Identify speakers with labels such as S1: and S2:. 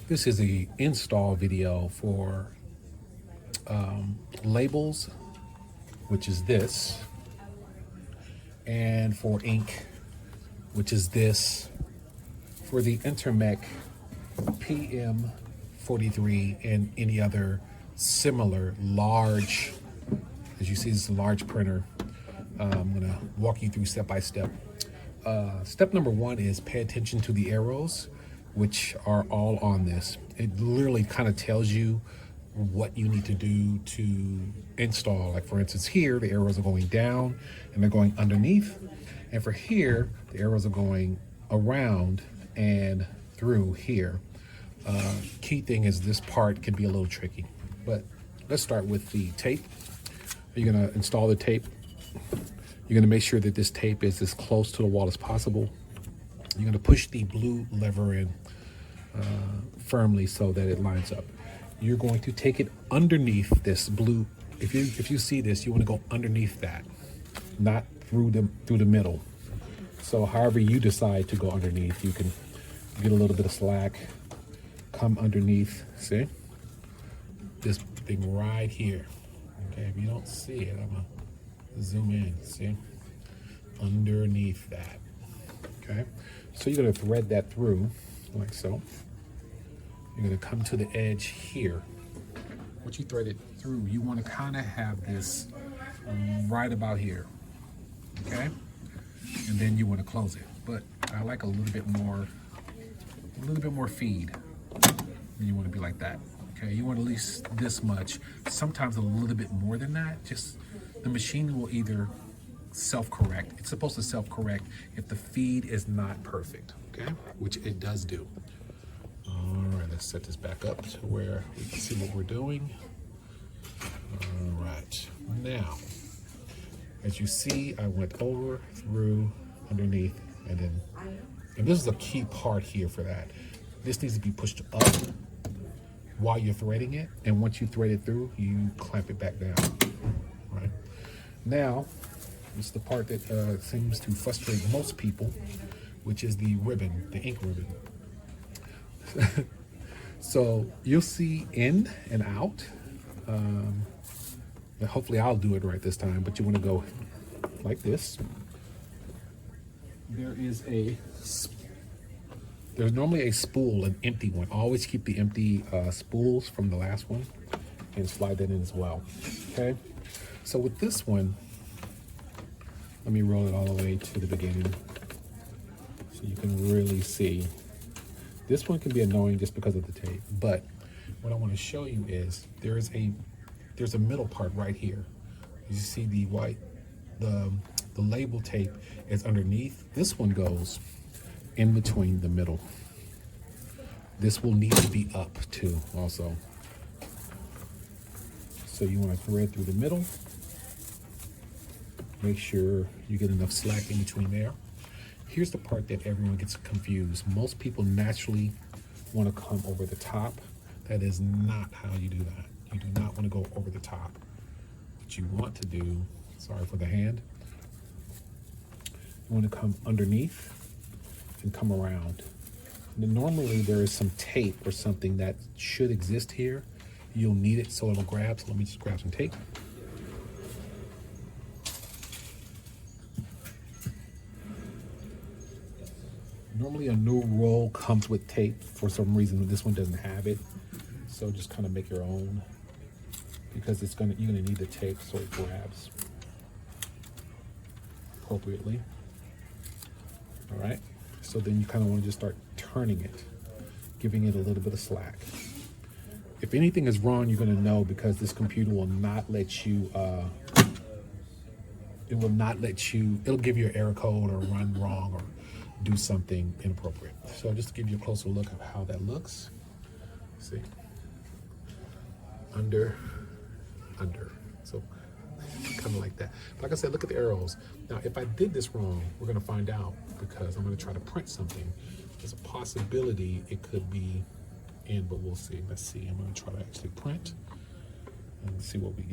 S1: This is the install video for labels, which is this, and for ink, which is this, for the Intermec PM43 and any other similar large, as you see, this is a large printer. I'm gonna walk you through step by step. Step number one is pay attention to the arrows, which are all on this. It literally kind of tells you what you need to do to install. Like for instance, here the arrows are going down and they're going underneath, and for here the arrows are going around and through here. Key thing is this part can be a little tricky, but let's start with the tape. You're gonna install the tape. You're gonna make sure that this tape is as close to the wall as possible. You're gonna push the blue lever in firmly so that it lines up. You're going to take it underneath this blue. If you see this, you want to go underneath that, not through the middle. So however you decide to go underneath, you can get a little bit of slack, come underneath. See this thing right here. Okay, if you don't see it, I'm gonna zoom in. See, underneath that. Okay, so you're gonna thread that through like so. You're gonna come to the edge here. Once you thread it through, you want to kind of have this right about here. Okay, and then you want to close it. But I like a little bit more feed. And you want to be like that. Okay, you want at least this much. Sometimes a little bit more than that. Just the machine will either self-correct. It's supposed to self-correct if the feed is not perfect. Okay, which it does do. All right, let's set this back up to where we can see what we're doing. All right, now, as you see, I went over, through, underneath, and this is a key part here for that. This needs to be pushed up while you're threading it, and once you thread it through, you clamp it back down. Right now, this is the part that seems to frustrate most people, which is the ribbon, the ink ribbon. So you'll see in and out. Hopefully I'll do it right this time, but you want to go like this. There's normally a spool, an empty one. Always keep the empty spools from the last one and slide that in as well. Okay, so with this one, let me roll it all the way to the beginning so you can really see. This one can be annoying just because of the tape, but what I want to show you is there's a middle part right here. You see the white, the label tape is underneath. This one goes in between the middle. This will need to be up too also. So you want to thread through the middle. Make sure you get enough slack in between there. Here's the part that everyone gets confused. Most people naturally want to come over the top. That is not how you do that. You do not want to go over the top. What you want to do, sorry for the hand, you want to come underneath and come around. And then normally there is some tape or something that should exist here. You'll need it so it'll grab. So let me just grab some tape. Normally a new roll comes with tape. For some reason this one doesn't have it, so just kind of make your own, because you're gonna need the tape so it grabs appropriately. All right, so then you kind of want to just start turning it, giving it a little bit of slack. If anything is wrong, you're going to know, because this computer will not let you it'll give you an error code or run wrong or do something inappropriate. So just to give you a closer look at how that looks. See, under, so kind of like that. Like I said, look at the arrows. Now, if I did this wrong, we're gonna find out, because I'm gonna try to print something. There's a possibility it could be in, but we'll see. Let's see, I'm gonna try to actually print and see what we get.